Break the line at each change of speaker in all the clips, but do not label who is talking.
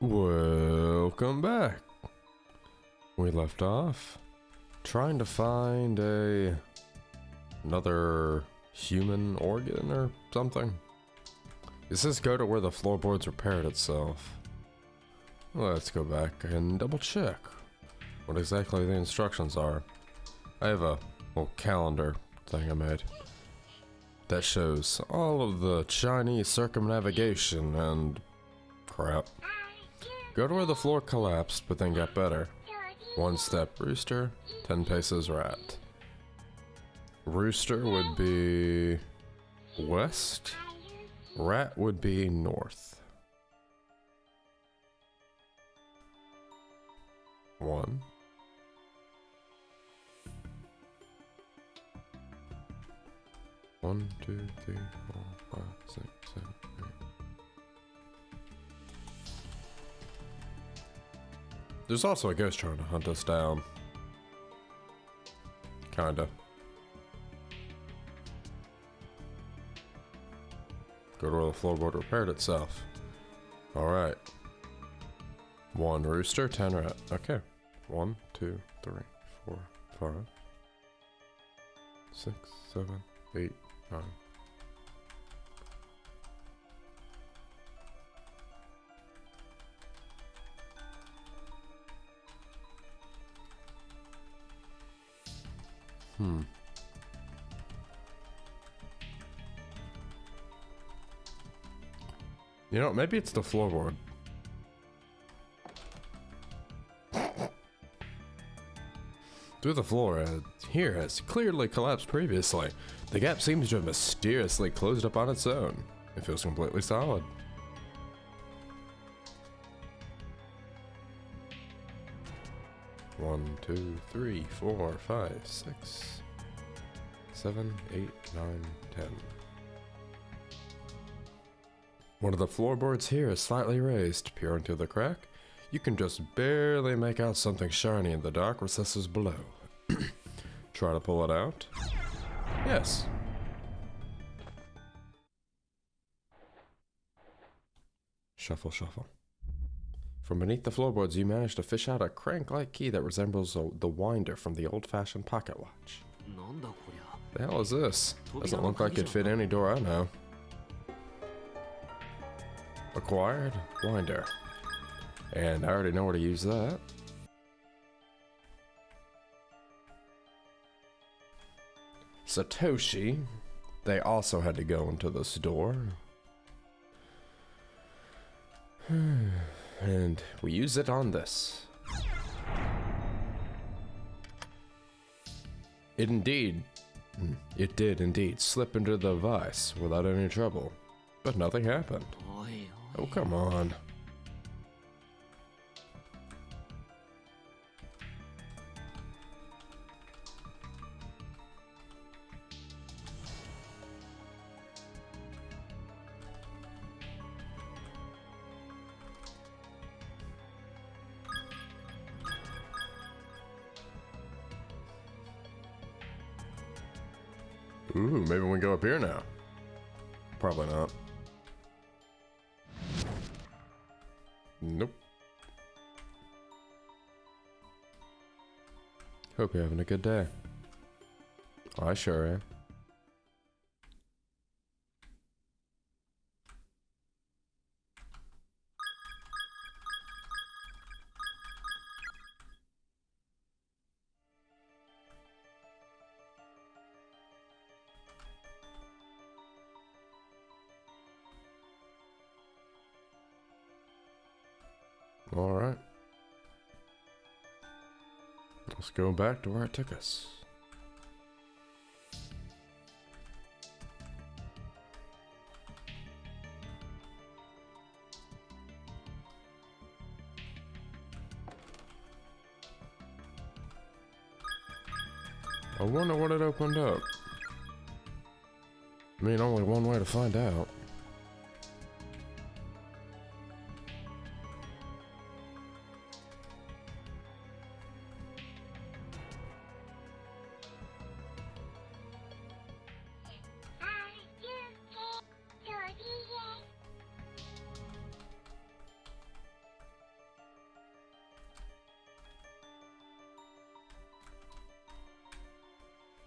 Welcome back. We left off trying to find another human organ or something. It says go to where the floorboards repaired itself. Let's go back and double check what exactly the instructions are. I have a little calendar thing I made that shows all of the Chinese circumnavigation and crap. Go to where the floor collapsed, but then got better. 1 step rooster, 10 paces rat. Rooster would be west, rat would be north. 1. One, 2, 3, 4, 5, 6, 7, 8. There's also a ghost trying to hunt us down. Kinda. Go to where the floorboard repaired itself. Alright. 1 rooster, 10 rat. Okay. 1, 2, 3, 4, 5, 6, 7, 8, 9. You know, maybe it's the floorboard. Through the floor, here has clearly collapsed previously. The gap seems to have mysteriously closed up on its own. It feels completely solid. One, 2, 3, 4, 5, 6, 7, 8, 9, 10. One of the floorboards here is slightly raised. Peering through the crack, you can just barely make out something shiny in the dark recesses below. Try to pull it out. Yes. Shuffle, shuffle. From beneath the floorboards, you manage to fish out a crank-like key that resembles the winder from the old-fashioned pocket watch. The hell is this? Doesn't look like it'd fit any door I know. Acquired winder. And I already know where to use that. Satoshi. They also had to go into this door. And we use it on this. It did indeed slip into the vise without any trouble. But nothing happened. Oh, come on. Ooh, maybe we can go up here now. Probably not. Nope. Hope you're having a good day. I sure am. Alright. Let's go back to where it took us. I wonder what it opened up. I mean, only one way to find out.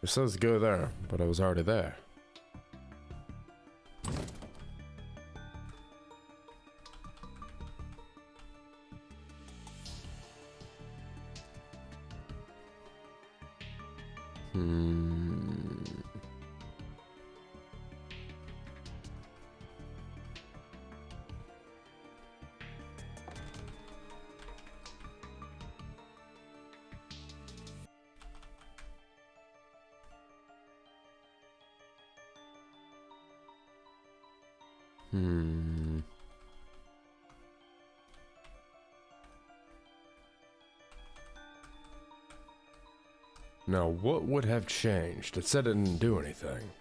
It says go there, but I was already there. Now, what would have changed? It said it didn't do anything.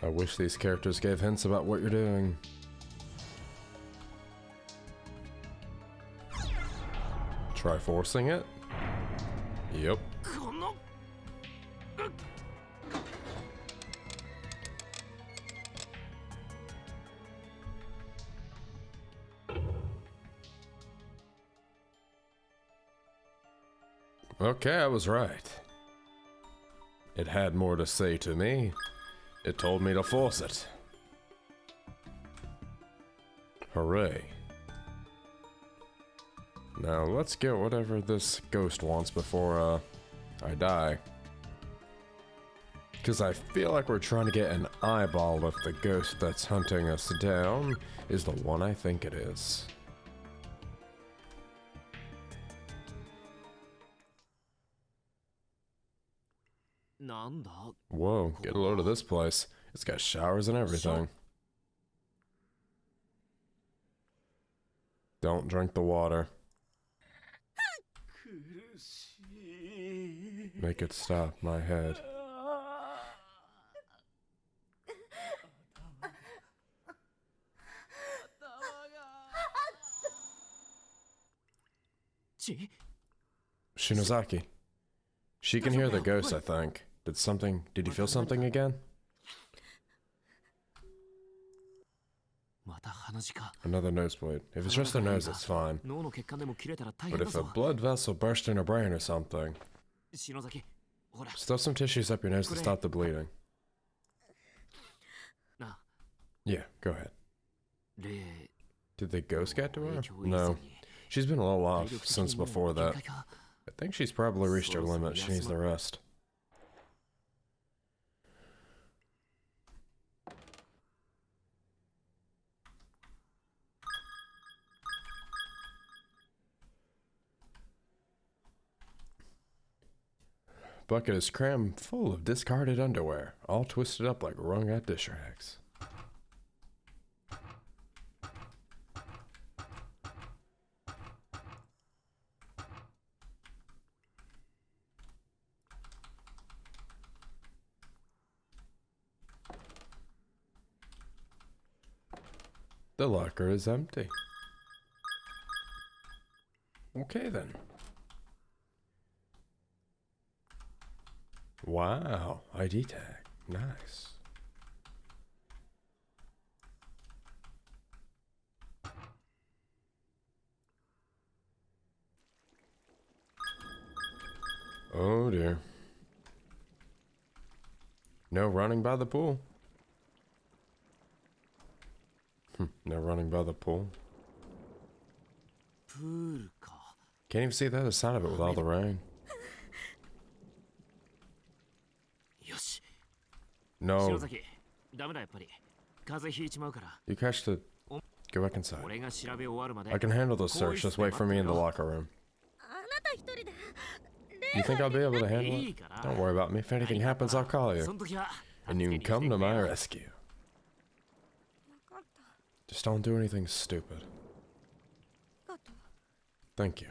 I wish these characters gave hints about what you're doing. Try forcing it? Yep. Okay, I was right. It had more to say to me. It told me to force it. Hooray. Now let's get whatever this ghost wants before I die. Because I feel like we're trying to get an eyeball if the ghost that's hunting us down is the one I think it is. Whoa, get a load of this place. It's got showers and everything. Don't drink the water. Make it stop, my head. Shinozaki. She can hear the ghost, I think. Did you feel something again? Another nosebleed. If it's just a nose, it's fine. But if a blood vessel burst in her brain or something, stuff some tissues up your nose to stop the bleeding. Yeah, go ahead. Did the ghost get to her? No. She's been a little off since before that. I think she's probably reached her limit. She needs the rest. Bucket is crammed full of discarded underwear, all twisted up like wrung out dish rags. The locker is empty. Okay then. Wow, ID tag. Nice. Oh dear. No running by the pool. No running by the pool. Can't even see the other side of it with all the rain. No. You catch the... Go back inside. I can handle the search. Just wait for me in the locker room. You think I'll be able to handle it? Don't worry about me. If anything happens, I'll call you. And you can come to my rescue. Just don't do anything stupid. Thank you.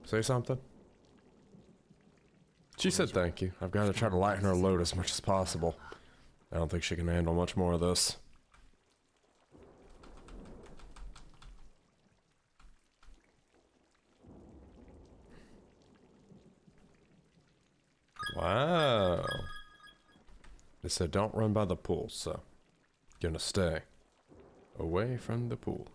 Say something? She said thank you. I've got to try to lighten her load as much as possible. I don't think she can handle much more of this. Wow. They said don't run by the pool, so gonna stay away from the pool.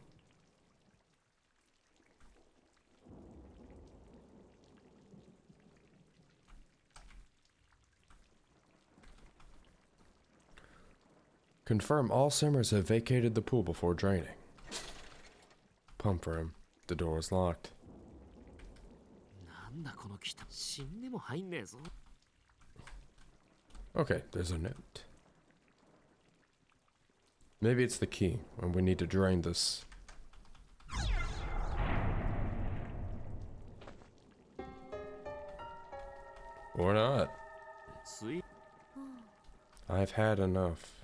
Confirm all swimmers have vacated the pool before draining. Pump room. The door is locked. Okay, there's a note. Maybe it's the key, and we need to drain this. Or not. I've had enough.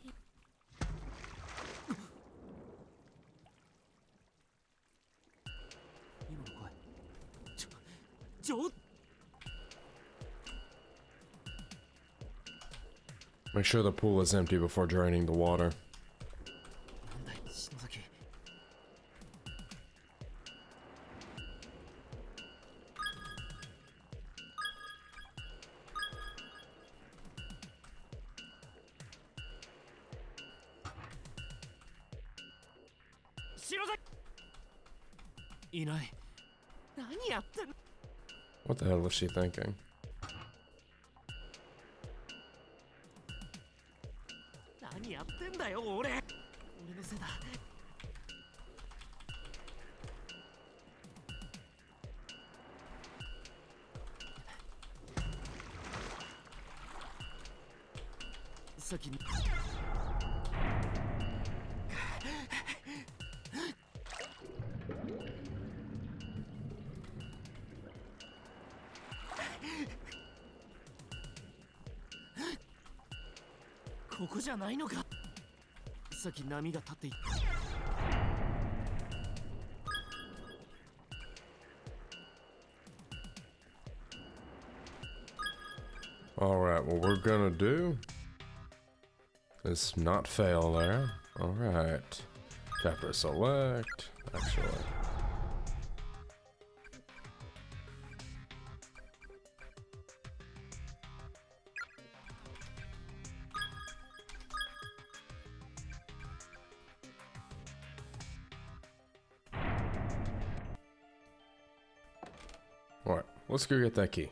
Make sure the pool is empty before draining the water. What the hell was she thinking? Alright, what we're gonna do is not fail there. Alright. Chapter select, actually. Alright, let's go get that key.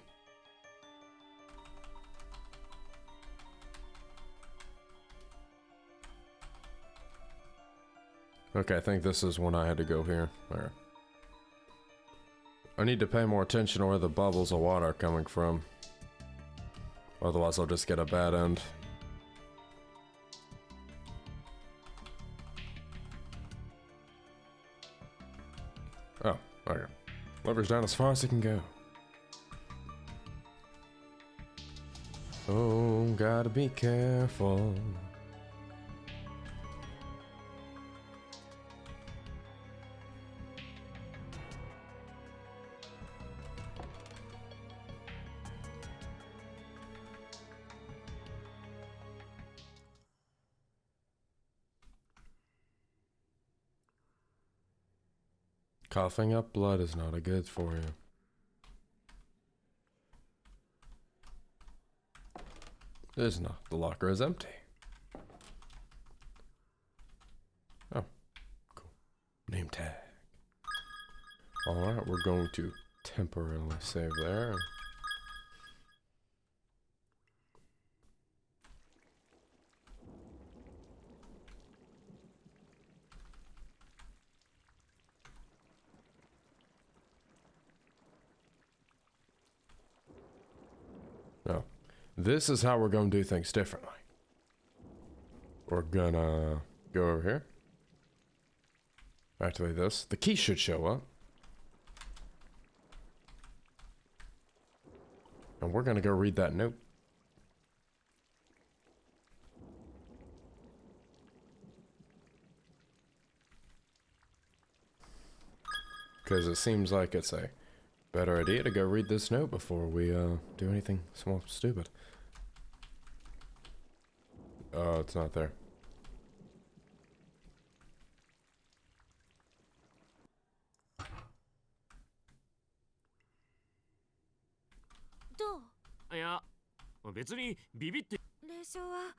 Okay, I think this is when I had to go here. Alright. I need to pay more attention to where the bubbles of water are coming from. Otherwise I'll just get a bad end. Oh, okay. Lever's down as far as it can go. Oh, gotta be careful. Coughing up blood is not a good for you. There's not. The locker is empty. Oh, cool. Name tag. Alright, we're going to temporarily save there. No. This is how we're going to do things differently. We're gonna go over here. Activate this. The key should show up. And we're gonna go read that note. Because it seems like it's a better idea to go read this note before we do anything small stupid. Oh, it's not there.
Leisureは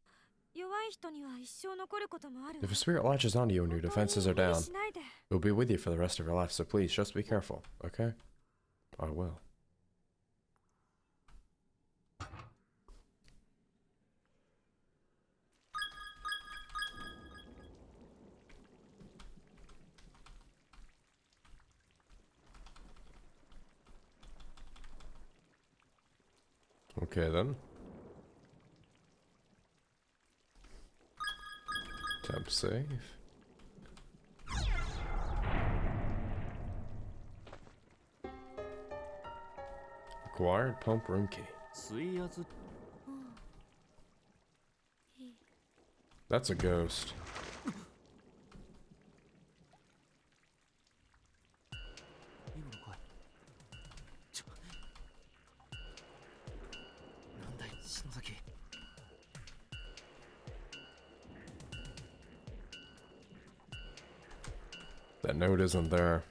If a spirit latches onto you and your defenses are down, it will be with you for the rest of your life, so please, just be careful, okay? I will. Okay then. Tap save. Acquired pump room key. That's a ghost. That note isn't there.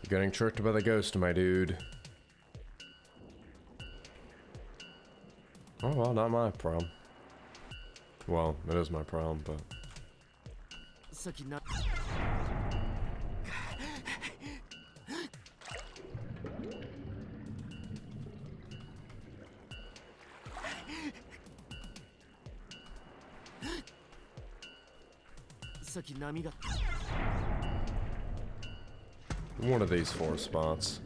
You're getting tricked by the ghost, my dude. Oh well, not my problem. Well, it is my problem, but... One of these 4 spots.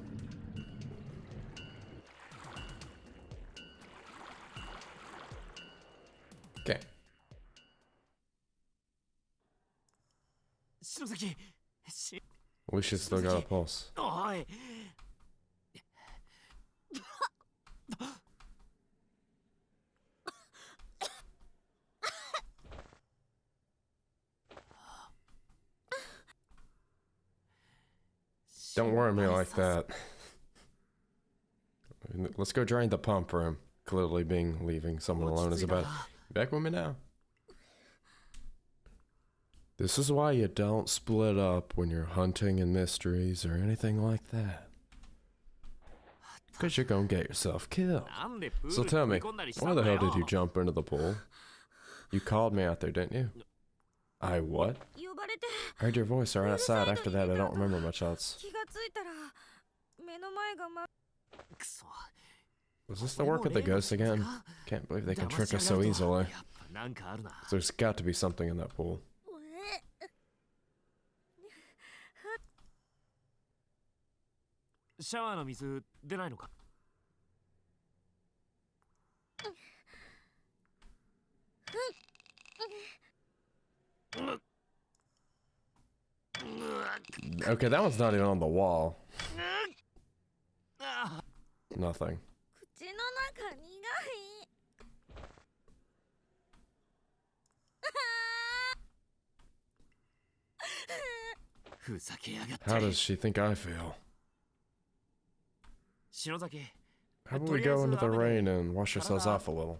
Okay. At least she's still got a pulse. Don't worry me like that. Let's go drain the pump room. Clearly leaving someone alone is about... Back with me now. This is why you don't split up when you're hunting in mysteries or anything like that. Because you're gonna get yourself killed. So tell me, why the hell did you jump into the pool? You called me out there, didn't you? I what? I heard your voice right outside. After that, I don't remember much else. Was this the work of the ghosts again? Can't believe they can trick us so easily. There's got to be something in that pool. Okay, that one's not even on the wall. Nothing. How does she think I feel? How about we go into the rain and wash ourselves off a little?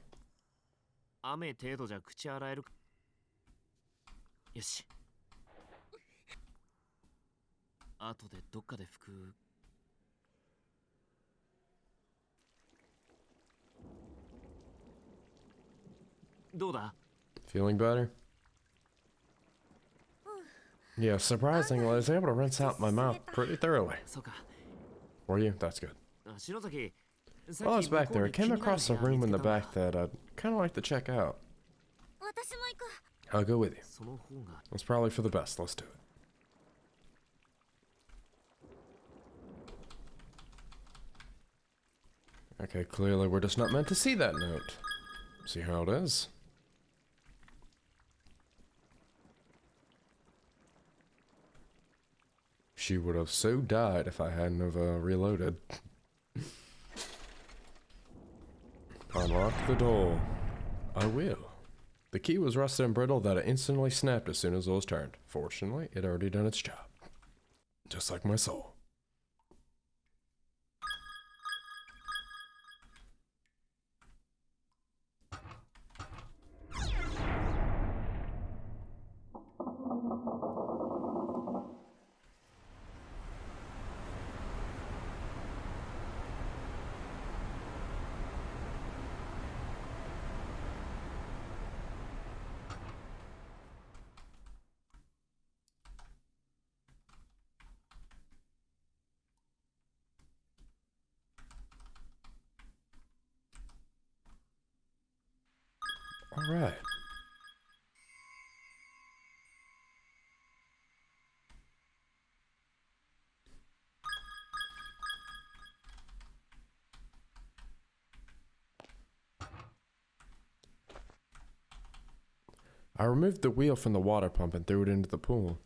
Feeling better? Yeah, surprisingly, I was able to rinse out my mouth pretty thoroughly. Were you? That's good. While I was back there, I came across a room in the back that I'd kind of like to check out. I'll go with you. It's probably for the best. Let's do it. Okay, clearly we're just not meant to see that note. See how it is? She would have so died if I hadn't have reloaded. Unlock the door. I will. The key was rusted and brittle that it instantly snapped as soon as it was turned. Fortunately, it had already done its job. Just like my soul. Alright. I removed the wheel from the water pump and threw it into the pool.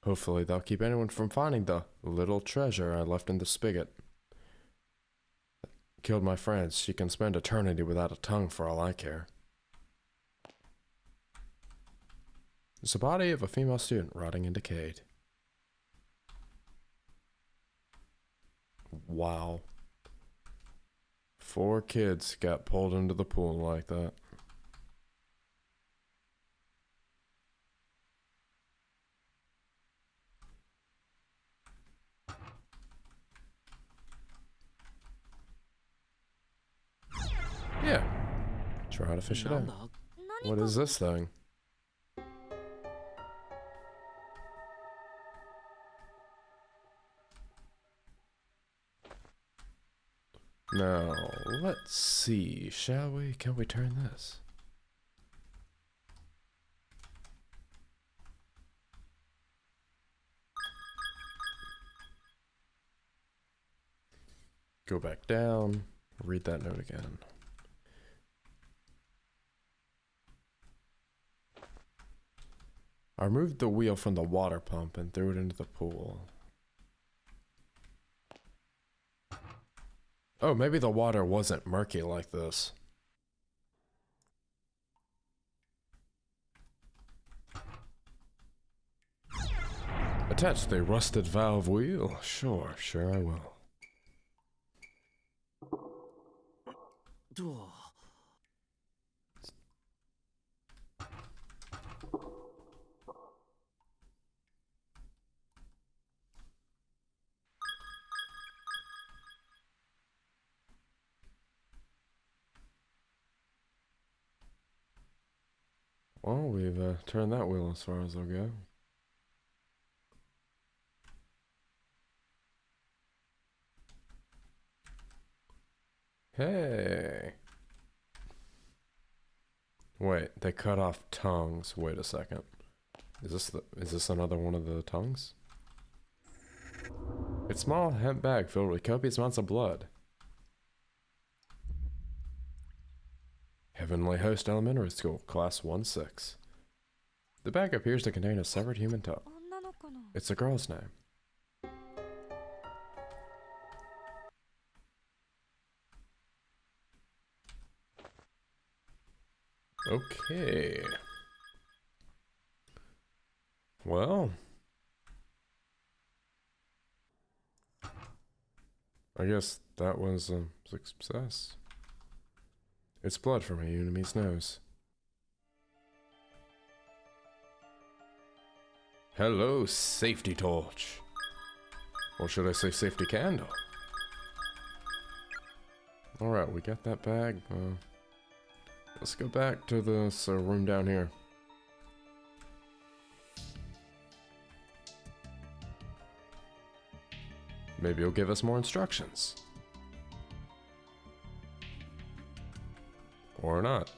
Hopefully that'll keep anyone from finding the little treasure I left in the spigot. Killed my friends. She can spend eternity without a tongue for all I care. It's the body of a female student rotting and decayed. Wow. 4 kids got pulled into the pool like that. Yeah. Try to fish it out. What is this thing? Now, let's see, shall we? Can we turn this? Go back down, read that note again. I removed the wheel from the water pump and threw it into the pool. Oh, maybe the water wasn't murky like this. Attach the rusted valve wheel. Sure I will. Well, we've turned that wheel as far as I'll go. Hey. Wait, they cut off tongues. Wait a second. Is this another one of the tongues? It's a small hemp bag filled with copious amounts of blood. Heavenly Host Elementary School, Class 1-6. The bag appears to contain a severed human tongue. It's a girl's name. Okay. Well. I guess that was a success. It's blood from a enemy's nose. Hello, safety torch. Or should I say safety candle? Alright, we got that bag. Let's go back to this room down here. Maybe he'll give us more instructions. Or not.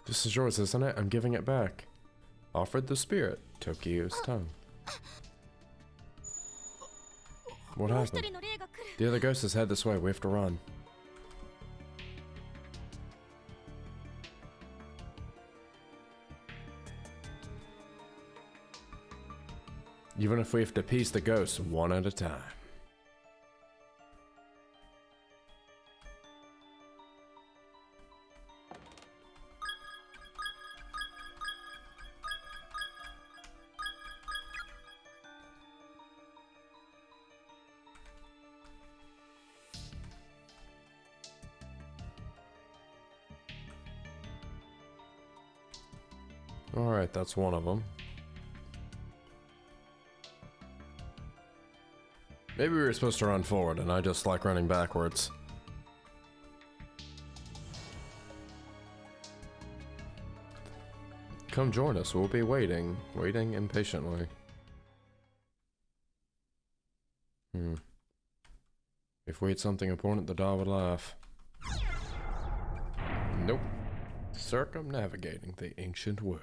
This is yours, isn't it? I'm giving it back. Offered the spirit, Tokyo's tongue. What happened? The other ghost is head this way. We have to run. Even if we have to piece the ghosts one at a time. Alright, that's one of them. Maybe we were supposed to run forward, and I just like running backwards. Come join us, we'll be waiting impatiently. If we had something important, the doll would laugh. Nope. Circumnavigating the ancient world.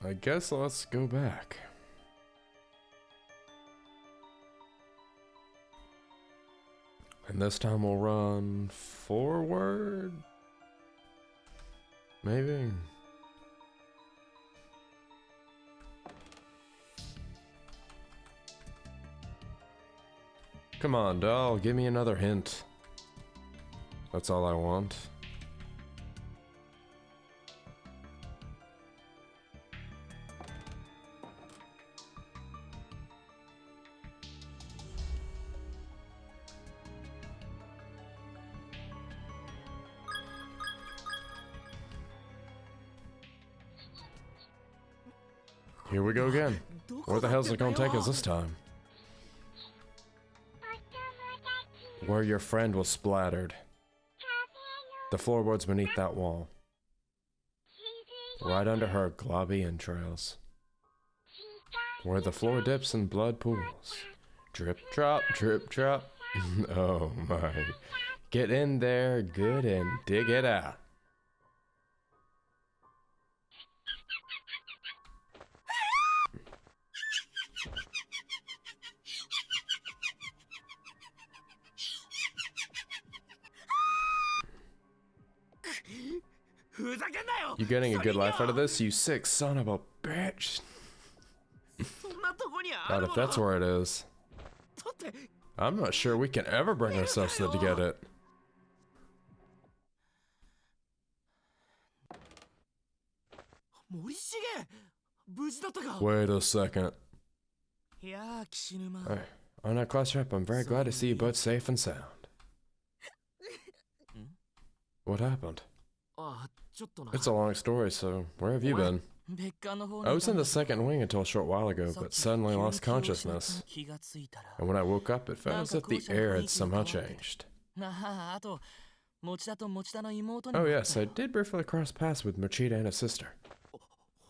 I guess let's go back. And this time we'll run forward? Maybe? Come on, doll, give me another hint. That's all I want. Here we go again. Where the hell's it gonna take us this time? Where your friend was splattered. The floorboards beneath that wall. Right under her globby entrails. Where the floor dips and blood pools. Drip drop, drip drop. Oh my. Get in there good and dig it out. You getting a good laugh out of this, you sick son of a bitch? God, if that's where it is. I'm not sure we can ever bring ourselves to get it. Wait a second. Oh no, Classrep, I'm very glad to see you both safe and sound. What happened? It's a long story, so where have you been? I was in the second wing until a short while ago, but suddenly lost consciousness. And when I woke up, it felt as if the air had somehow changed. Oh yes, I did briefly cross paths with Mochida and his sister.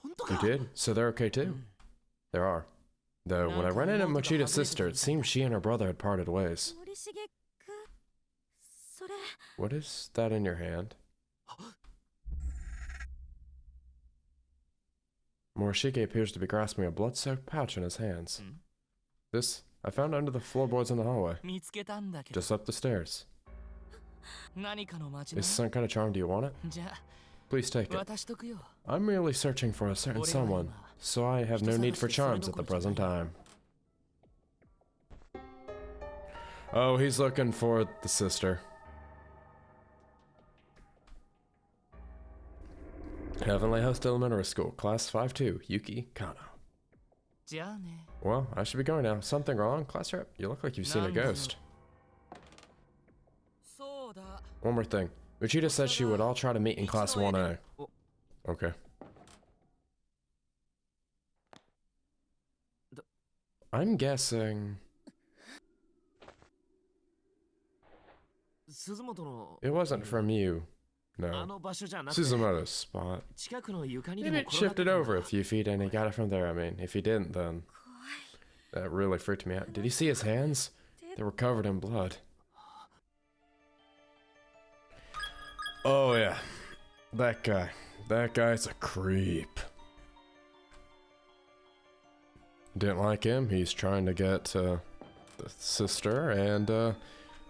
You did? So they're okay too? There are. Though, when I ran into Mochida's sister, it seemed she and her brother had parted ways. What is that in your hand? Morishige appears to be grasping a blood-soaked pouch in his hands. This, I found under the floorboards in the hallway. Just up the stairs. Is some kind of charm? Do you want it? Please take it. I'm merely searching for a certain someone, so I have no need for charms at the present time. Oh, he's looking for the sister. Heavenly Host Elementary School, Class 5-2, Yuki Kano. Well, I should be going now. Something wrong? Class rep, you look like you've seen a ghost. One more thing. Mochida said she would all try to meet in Class 1A. Okay. I'm guessing... It wasn't from you. No. Suzumoto's spot. Maybe it shifted over a few feet and he got it from there. I mean, if he didn't, then... That really freaked me out. Did you see his hands? They were covered in blood. Oh yeah. That guy. That guy's a creep. Didn't like him. He's trying to get the sister and,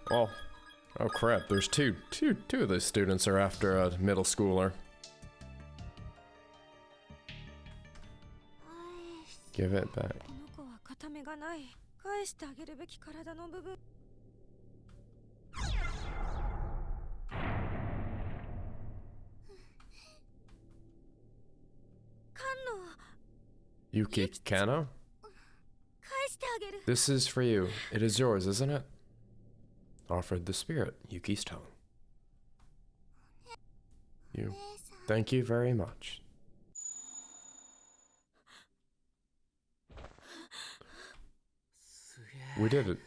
well... Oh crap, there's two of these students are after a middle schooler. Give it back. Yuki Kano? This is for you. It is yours, isn't it? Offered the spirit, Yuki's tongue. You. Thank you very much. We did it.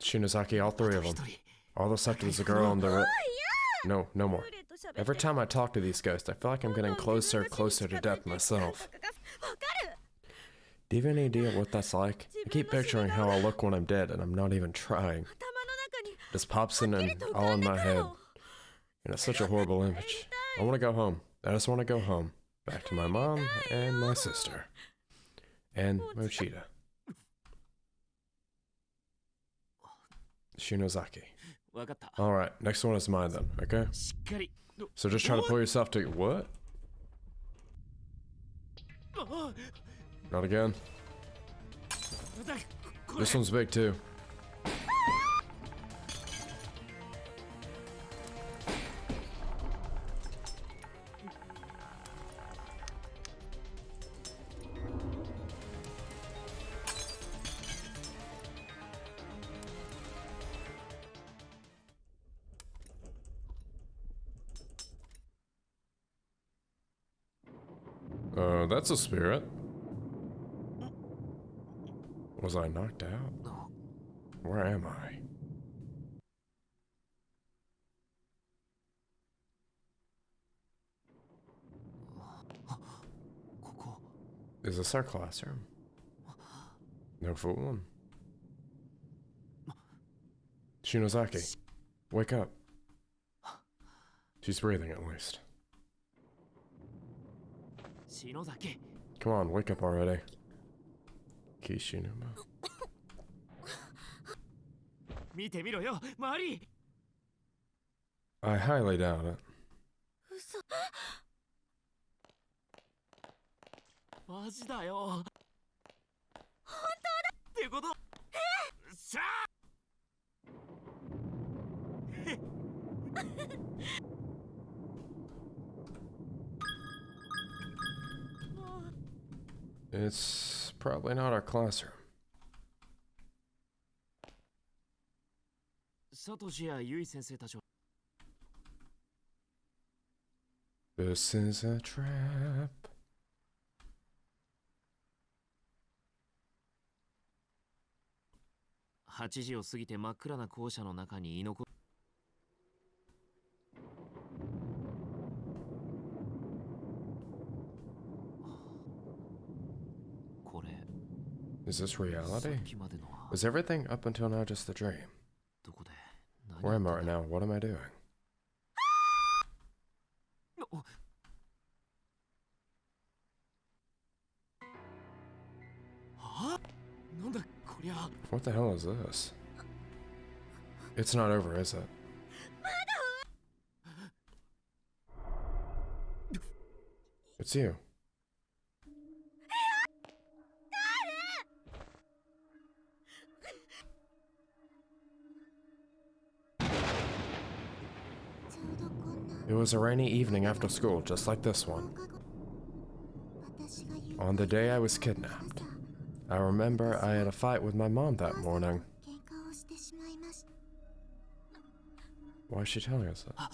Shinozaki, all three of them. All that's left is a girl on the No, no more. Every time I talk to these ghosts, I feel like I'm getting closer to death myself. Do you have any idea what that's like? I keep picturing how I'll look when I'm dead, and I'm not even trying. It just pops in and all in my head. And it's such a horrible image. I want to go home. I just want to go home. Back to my mom and my sister. And Mochida. Shinozaki. Alright, next one is mine then, okay? So just try to pull yourself to... What? Not again. This one's big too. That's a spirit. Was I knocked out? Where am I? Is this our classroom? No fooling. Shinozaki, wake up. She's breathing at least. Come on, wake up already. Kishinuma. I highly doubt it. It's probably not our classroom. This is a trap. Is this reality? Was everything up until now just a dream? Where am I right now? What am I doing? What the hell is this? It's not over, is it? It's you. It was a rainy evening after school, just like this one. On the day I was kidnapped. I remember I had a fight with my mom that morning. Why is she telling us that?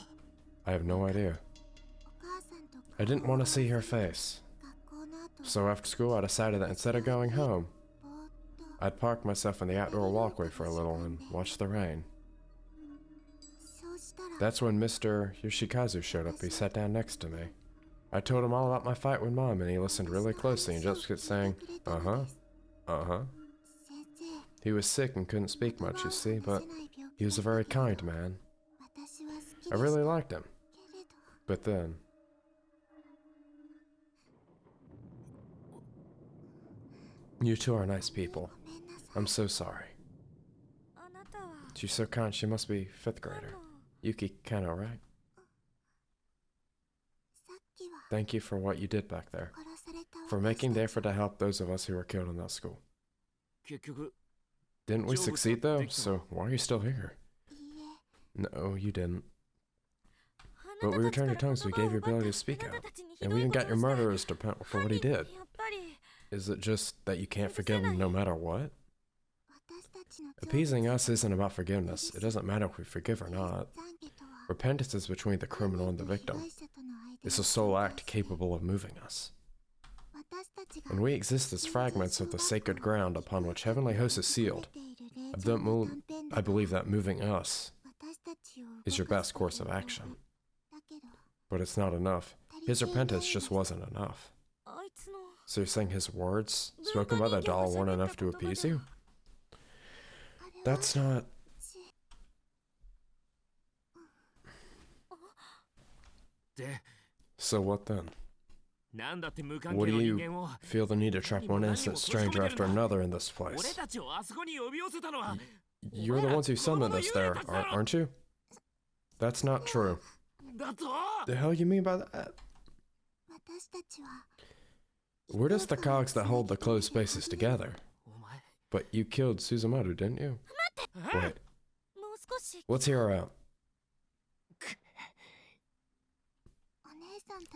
I have no idea. I didn't want to see her face. So after school I decided that instead of going home, I'd park myself in the outdoor walkway for a little and watch the rain. That's when Mr. Yoshikazu showed up. He sat down next to me. I told him all about my fight with Mom, and he listened really closely and just kept saying, uh-huh, uh-huh. He was sick and couldn't speak much, you see, but he was a very kind man. I really liked him. But then... You two are nice people. I'm so sorry. She's so kind, she must be 5th grader. Yuki Kano, right? Thank you for what you did back there. For making the effort to help those of us who were killed in that school. Didn't we succeed though? So why are you still here? No, you didn't. But we returned your tongue, so we gave you ability to speak out. And we even got your murderers to pay for what he did. Is it just that you can't forgive him no matter what? Appeasing us isn't about forgiveness. It doesn't matter if we forgive or not. Repentance is between the criminal and the victim. is a sole act capable of moving us. And we exist as fragments of the sacred ground upon which Heavenly Host is sealed. I believe that moving us is your best course of action. But it's not enough. His repentance just wasn't enough. So you're saying his words, spoken by the doll, weren't enough to appease you? That's not... So what then? What do you feel the need to trap one innocent stranger after another in this place? You're the ones who summoned us there, aren't you? That's not true. The hell you mean by that? We're just the cogs that hold the closed spaces together. But you killed Suzumaru, didn't you? Wait. Let's hear her out.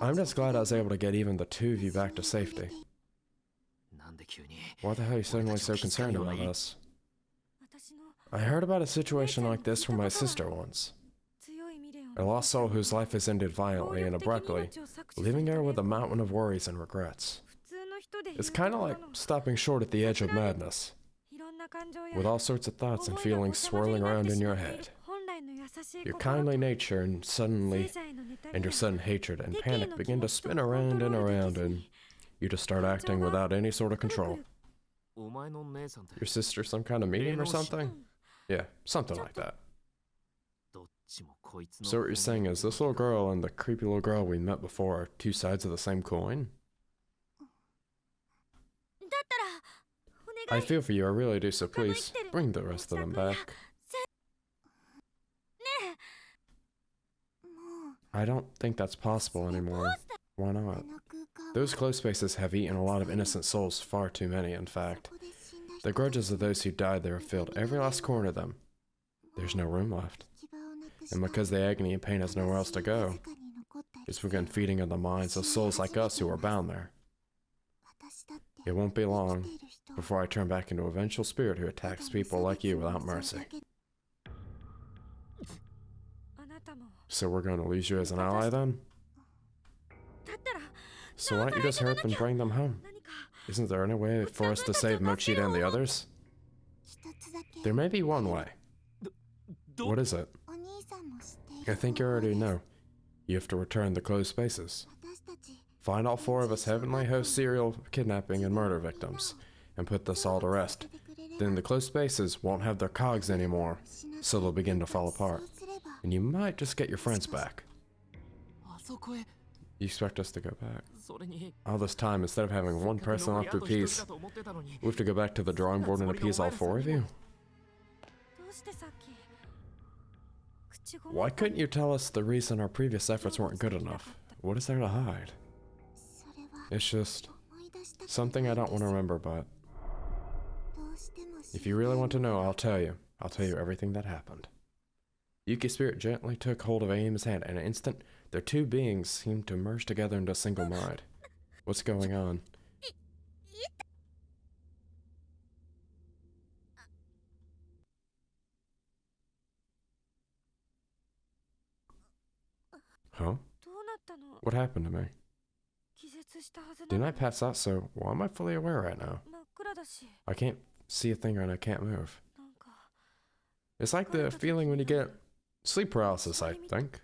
I'm just glad I was able to get even the two of you back to safety. Why the hell are you suddenly so concerned about us? I heard about a situation like this from my sister once. A lost soul whose life has ended violently and abruptly, leaving her with a mountain of worries and regrets. It's kind of like stopping short at the edge of madness, with all sorts of thoughts and feelings swirling around in your head. Your kindly nature and your sudden hatred and panic begin to spin around and around, and you just start acting without any sort of control. Your sister some kind of medium or something? Yeah, something like that. So what you're saying is this little girl and the creepy little girl we met before are two sides of the same coin? I feel for you, I really do, so please, bring the rest of them back. I don't think that's possible anymore. Why not? Those closed spaces have eaten a lot of innocent souls, far too many, in fact. The grudges of those who died there have filled every last corner of them. There's no room left. And because the agony and pain has nowhere else to go, it's begun feeding on the minds of souls like us who are bound there. It won't be long before I turn back into a vengeful spirit who attacks people like you without mercy. So we're going to lose you as an ally then? So why don't you just hurry up and bring them home? Isn't there any way for us to save Mochida and the others? There may be one way. What is it? I think you already know. You have to return the closed spaces. Find all 4 of us Heavenly Host serial kidnapping and murder victims, and put this all to rest. Then the closed spaces won't have their cogs anymore, so they'll begin to fall apart. And you might just get your friends back. You expect us to go back? All this time, instead of having one person left to appease, we have to go back to the drawing board and appease all 4 of you? Why couldn't you tell us the reason our previous efforts weren't good enough? What is there to hide? It's just something I don't want to remember, but if you really want to know, I'll tell you. I'll tell you everything that happened. Yuki's spirit gently took hold of Aima's hand, and in an instant, their 2 beings seemed to merge together into a single mind. What's going on? Huh? What happened to me? Didn't I pass out, so why am I fully aware right now? I can't see a thing and I can't move. It's like the feeling when you get sleep paralysis, I think.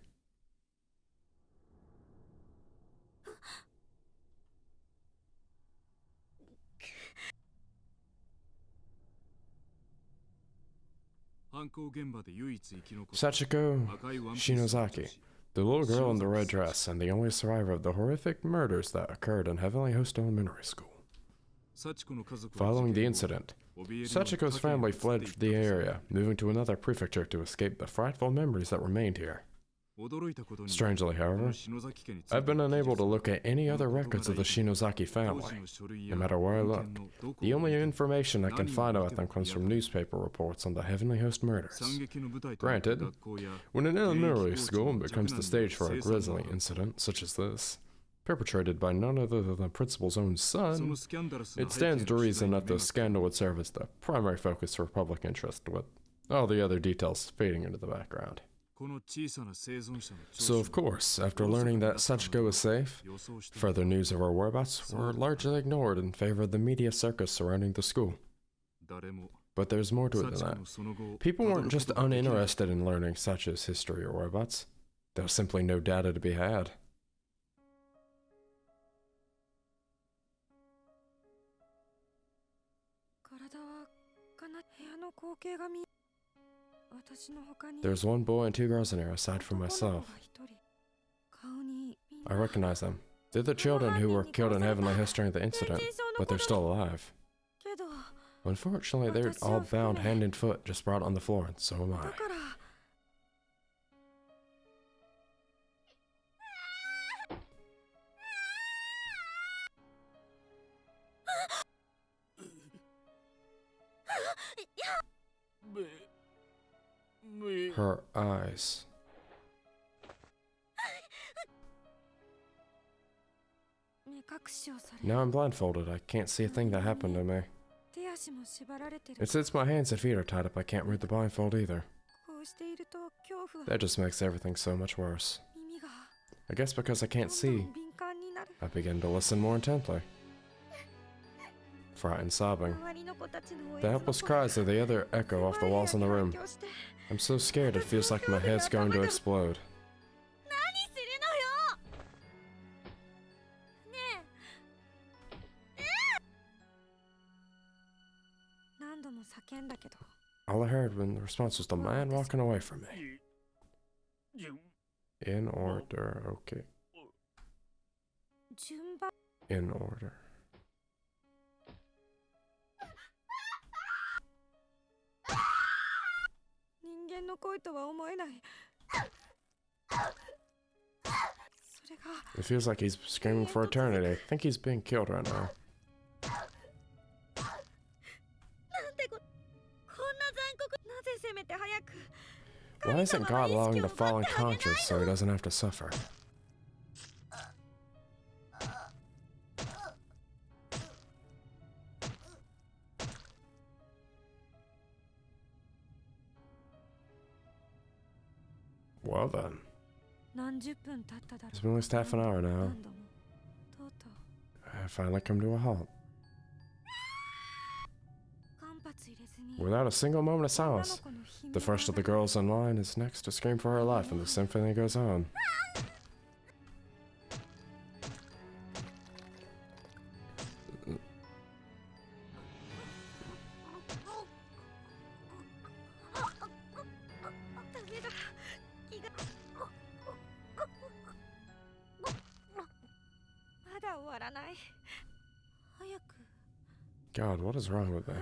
Sachiko Shinozaki, the little girl in the red dress and the only survivor of the horrific murders that occurred in Heavenly Host Elementary School. Following the incident, Sachiko's family fled the area, moving to another prefecture to escape the frightful memories that remained here. Strangely, however, I've been unable to locate any other records of the Shinozaki family, no matter where I look. The only information I can find about them comes from newspaper reports on the Heavenly Host murders. Granted, when an elementary school becomes the stage for a grisly incident such as this, perpetrated by none other than the principal's own son, it stands to reason that the scandal would serve as the primary focus for public interest, with all the other details fading into the background. So of course, after learning that Sachiko was safe, further news of her whereabouts were largely ignored in favor of the media circus surrounding the school. But there's more to it than that. People weren't just uninterested in learning Sachi's history or whereabouts. There was simply no data to be had. There's one boy and two girls in here aside from myself. I recognize them. They're the children who were killed in Heavenly Hills during the incident, but they're still alive. Unfortunately, they're all bound hand and foot, just brought on the floor, and so am I. Her eyes. Now I'm blindfolded. I can't see a thing that happened to me. And since my hands and feet are tied up, I can't read the blindfold either. That just makes everything so much worse. I guess because I can't see, I begin to listen more intently. Frightened sobbing. The helpless cries of the other echo off the walls in the room. I'm so scared it feels like my head's going to explode. All I heard when the response was the man walking away from me. In order, okay. In order. It feels like he's screaming for eternity. I think he's being killed right now. Why isn't God allowing him to fall unconscious so he doesn't have to suffer? Well then. It's been at least half an hour now. I finally come to a halt. Without a single moment of silence, the first of the girls in line is next to scream for her life and the symphony goes on. God, what is wrong with me?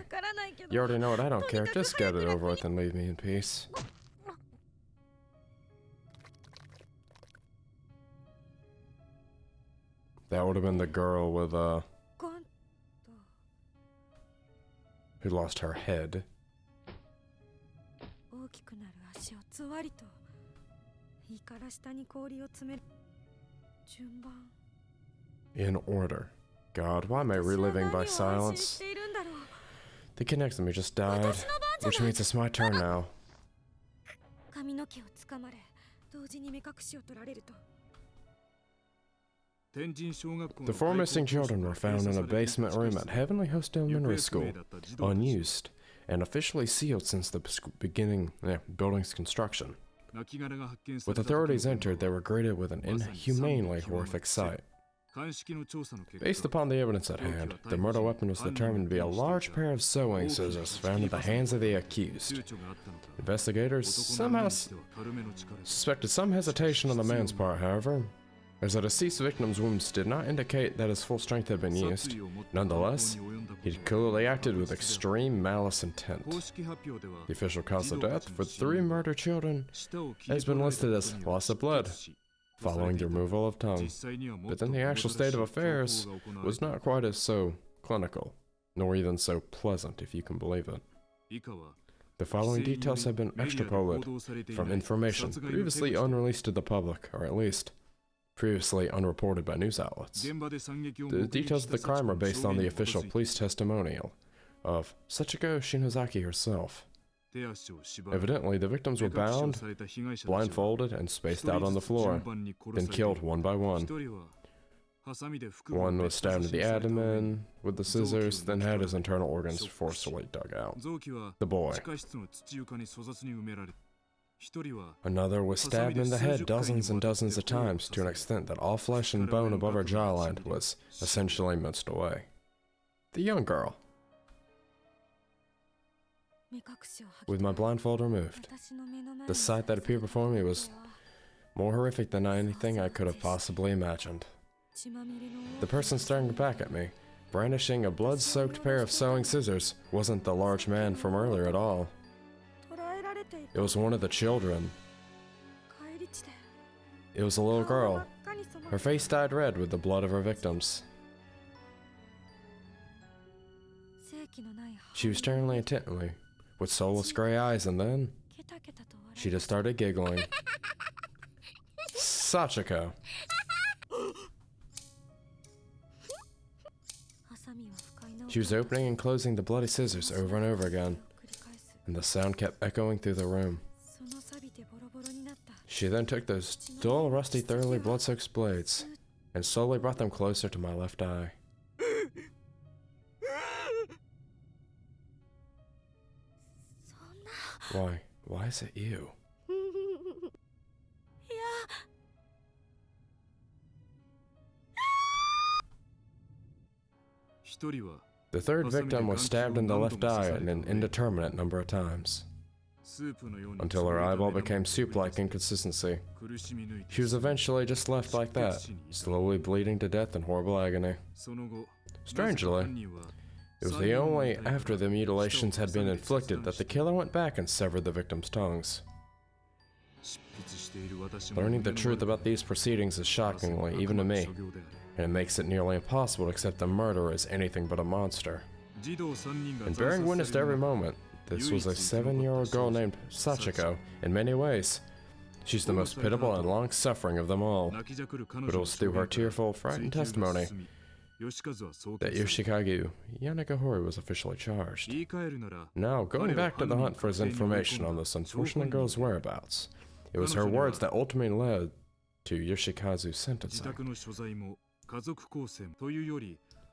You already know what I don't care. Just get it over with and leave me in peace. That would have been the girl with, who lost her head. In order. God, why am I reliving by silence? The kid next to me just died, which means it's my turn now. The four missing children were found in a basement room at Heavenly Host Elementary School, unused, and officially sealed since the building's construction. With authorities entered, they were greeted with an inhumanely horrific sight. Based upon the evidence at hand, the murder weapon was determined to be a large pair of sewing scissors found in the hands of the accused. Investigators somehow suspected some hesitation on the man's part, however, as the deceased victim's wounds did not indicate that his full strength had been used. Nonetheless, he clearly acted with extreme malice intent. The official cause of death for 3 murdered children has been listed as loss of blood, following the removal of tongue. But then the actual state of affairs was not quite as so clinical, nor even so pleasant, if you can believe it. The following details have been extrapolated from information previously unreleased to the public, or at least previously unreported by news outlets. The details of the crime are based on the official police testimonial of Sachiko Shinozaki herself. Evidently, the victims were bound, blindfolded, and spaced out on the floor, then killed one by one. One was stabbed in the abdomen with the scissors, then had his internal organs forcibly dug out. The boy. Another was stabbed in the head dozens and dozens of times to an extent that all flesh and bone above her jawline was essentially minced away. The young girl. With my blindfold removed, the sight that appeared before me was more horrific than anything I could have possibly imagined. The person staring back at me, brandishing a blood-soaked pair of sewing scissors, wasn't the large man from earlier at all. It was one of the children. It was a little girl. Her face dyed red with the blood of her victims. She was staring intently, with soulless gray eyes, and then she just started giggling. Sachiko. She was opening and closing the bloody scissors over and over again, and the sound kept echoing through the room. She then took those dull, rusty, thoroughly blood-soaked blades and slowly brought them closer to my left eye. Why is it you? The third victim was stabbed in the left eye an indeterminate number of times, until her eyeball became soup-like in consistency. She was eventually just left like that, slowly bleeding to death in horrible agony. Strangely, it was the only after the mutilations had been inflicted that the killer went back and severed the victim's tongues. Learning the truth about these proceedings is shockingly, even to me, and it makes it nearly impossible to accept the murderer as anything but a monster. And bearing witness to every moment, this was a 7-year-old girl named Sachiko in many ways. She's the most pitiable and long-suffering of them all. But it was through her tearful, frightened testimony that Yoshikazu Yanagihori was officially charged. Now, going back to the hunt for his information on this unfortunate girl's whereabouts, it was her words that ultimately led to Yoshikazu's sentencing.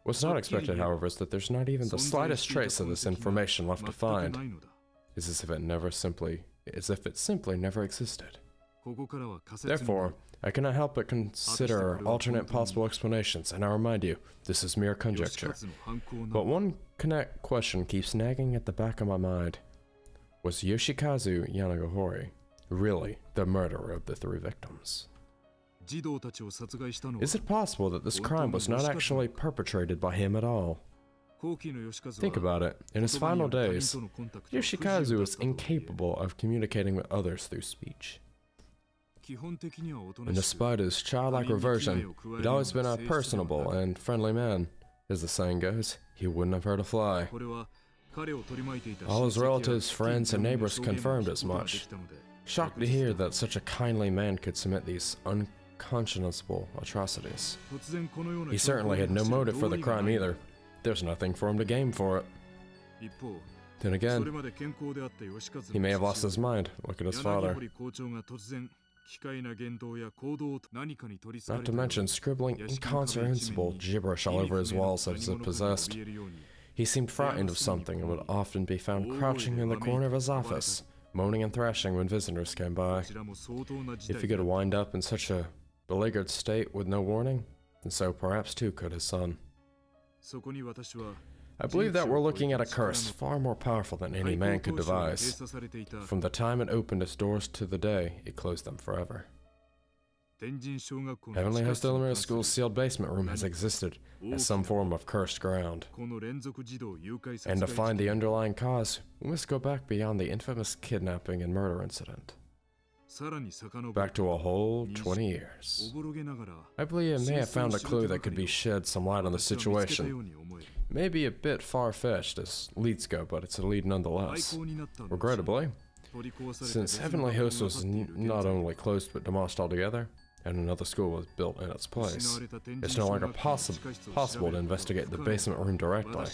What's not expected, however, is that there's not even the slightest trace of this information left to find. It's as if it simply never existed. Therefore, I cannot help but consider alternate possible explanations, and I remind you, this is mere conjecture. But one question keeps nagging at the back of my mind. Was Yoshikazu Yanagihori really the murderer of the 3 victims? Is it possible that this crime was not actually perpetrated by him at all? Think about it. In his final days, Yoshikazu was incapable of communicating with others through speech. And despite his childlike reversion, he'd always been a personable and friendly man. As the saying goes, he wouldn't have hurt a fly. All his relatives, friends, and neighbors confirmed as much. Shocked to hear that such a kindly man could commit these unconscionable atrocities. He certainly had no motive for the crime either. There's nothing for him to gain for it. Then again, he may have lost his mind. Look at his father. Not to mention scribbling incomprehensible gibberish all over his walls as if possessed. He seemed frightened of something and would often be found crouching in the corner of his office, moaning and thrashing when visitors came by. If he could wind up in such a beleaguered state with no warning, then so perhaps too could his son. I believe that we're looking at a curse far more powerful than any man could devise. From the time it opened its doors to the day it closed them forever. Heavenly Host Elementary School's sealed basement room has existed as some form of cursed ground. And to find the underlying cause, we must go back beyond the infamous kidnapping and murder incident. Back to a whole 20 years. I believe it may have found a clue that could be shed some light on the situation. Maybe a bit far-fetched as leads go, but it's a lead nonetheless. Regrettably, since Heavenly Host was not only closed but demolished altogether, and another school was built in its place, it's no longer possible to investigate the basement room directly.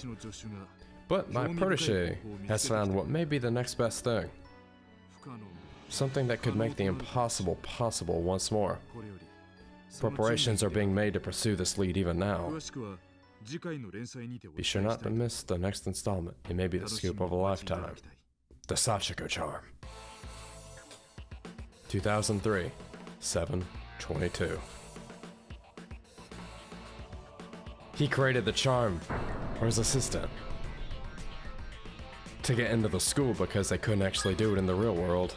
But my protege has found what may be the next best thing. Something that could make the impossible possible once more. Preparations are being made to pursue this lead even now. Be sure not to miss the next installment. It may be the scoop of a lifetime. The Sachiko Charm. 2003, 7/22. He created the charm for his assistant to get into the school because they couldn't actually do it in the real world.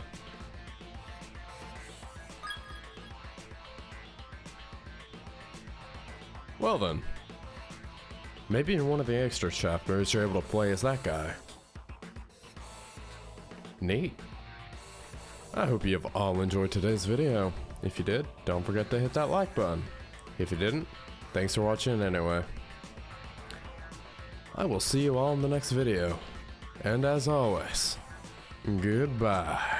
Well then, maybe in one of the extra chapters you're able to play as that guy. Neat. I hope you have all enjoyed today's video. If you did, don't forget to hit that like button. If you didn't, thanks for watching anyway. I will see you all in the next video. And as always, goodbye.